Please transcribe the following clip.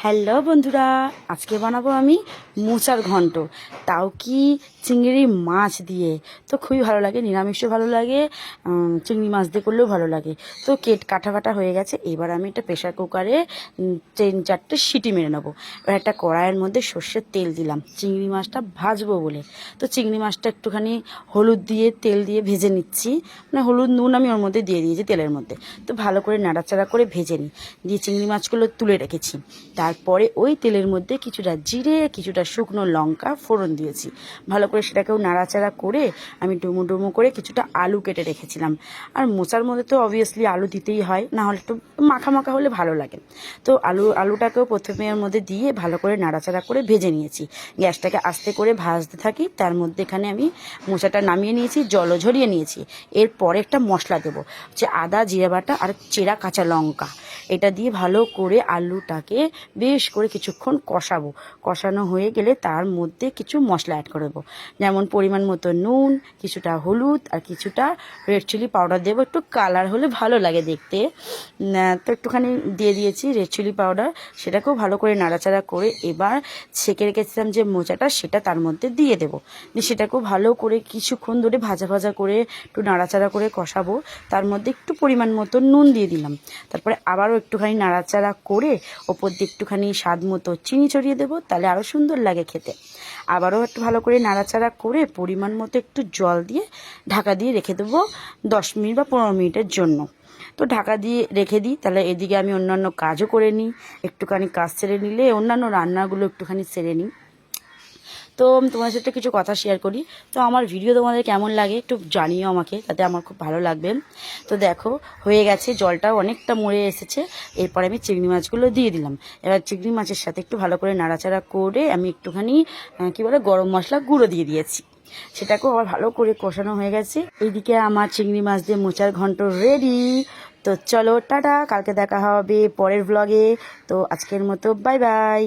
Hello বন্ধুরা, আজকে বানাবো আমি মোচার ঘন্ট, তাও কি চিংড়ি মাছ দিয়ে। তো খুবই ভালো লাগে, নিরামিষও ভালো লাগে, চিংড়ি মাছ দিয়ে করলেও ভালো লাগে। তো কাটা হয়ে গেছে। এবার আমি একটা প্রেশার কুকারে 3-4টে সিটি মেরে নেবো। এবার একটা কড়াইয়ের মধ্যে সর্ষের তেল দিলাম চিংড়ি মাছটা ভাজবো বলে। তো চিংড়ি মাছটা একটুখানি হলুদ দিয়ে তেল দিয়ে ভেজে নিচ্ছি, মানে হলুদ নুন আমি ওর মধ্যে দিয়ে দিয়েছি তেলের মধ্যে। তো ভালো করে নাড়াচাড়া করে ভেজে নিই, দিয়ে চিংড়ি মাছগুলো তুলে রেখেছি। তারপরে ওই তেলের মধ্যে কিছুটা জিরে, কিছুটা শুকনো লঙ্কা ফোড়ন দিয়েছি। ভালো করে সেটাকেও নাড়াচাড়া করে আমি ডুমো ডুমো করে কিছুটা আলু কেটে রেখেছিলাম। আর মোচার মধ্যে তো অবভিয়াসলি আলু দিতেই হয়, না হলে একটু মাখা মাখা হলে ভালো লাগে। তো আলুটাকেও প্রথমে এর মধ্যে দিয়ে ভালো করে নাড়াচাড়া করে ভেজে নিয়েছি। গ্যাসটাকে আস্তে করে ভাজতে থাকি, তার মধ্যে এখানে আমি মোচাটা নামিয়ে নিয়েছি, জলও ঝরিয়ে নিয়েছি। এরপরে একটা মশলা দেবো, হচ্ছে আদা, জিরে বাটা আর চেরা কাঁচা লঙ্কা। এটা দিয়ে ভালো করে আলুটাকে বেশ করে কিছুক্ষণ কষানো হয়ে গেলে তার মধ্যে কিছু মশলা অ্যাড করে দেবো, যেমন পরিমাণ মতো নুন, কিছুটা হলুদ আর কিছুটা রেড চিলি পাউডার দেবো, একটু কালার হলে ভালো লাগে দেখতে। তো একটুখানি দিয়ে দিয়েছি রেড চিলি পাউডার। সেটাকেও ভালো করে নাড়াচাড়া করে এবার ছেঁকে রেখেছিলাম যে মোচাটা, সেটা তার মধ্যে দিয়ে দেবো। সেটাকেও ভালো করে কিছুক্ষণ ধরে ভাজা করে একটু নাড়াচাড়া করে কষাবো। তার মধ্যে একটু পরিমাণ মতো নুন দিয়ে দিলাম। তারপরে আবারও একটুখানি নাড়াচাড়া করে ওপর দিয়ে একটুখানি স্বাদ মতো চিনি ছড়িয়ে দেবো, তাহলে আরও সুন্দর লাগে খেতে। আবারও একটু ভালো করে নাড়াচাড়া করে পরিমাণ মতো একটু জল দিয়ে ঢাকা দিয়ে রেখে দেবো 10 মিনিট বা 15 মিনিটের জন্য। তো ঢাকা দিয়ে রেখে দিই, তাহলে এদিকে আমি অন্যান্য কাজও করে নিই। একটুখানি কাজ সেরে নিলে অন্যান্য রান্নাগুলো একটুখানি সেরে নিই। তো তোমার সাথে কিছু কথা শেয়ার করি। তো আমার ভিডিও তোমাদের কেমন লাগে একটু জানিও আমাকে, তাতে আমার খুব ভালো লাগবে। তো দেখো হয়ে গেছে, জলটাও অনেকটা মরে এসেছে। এরপরে আমি চিংড়ি মাছগুলো দিয়ে দিলাম। এবার চিংড়ি মাছের সাথে একটু ভালো করে নাড়াচাড়া করে আমি একটুখানি কী বলে গরম মশলা গুঁড়ো দিয়ে দিয়েছি। সেটাকেও আবার ভালো করে কষানো হয়ে গেছে। এইদিকে আমার চিংড়ি মাছ দিয়ে মোচার ঘন্ট রেডি। তো চলো টাটা, কালকে দেখা হবে পরের ব্লগে। তো আজকের মতো বাই বাই।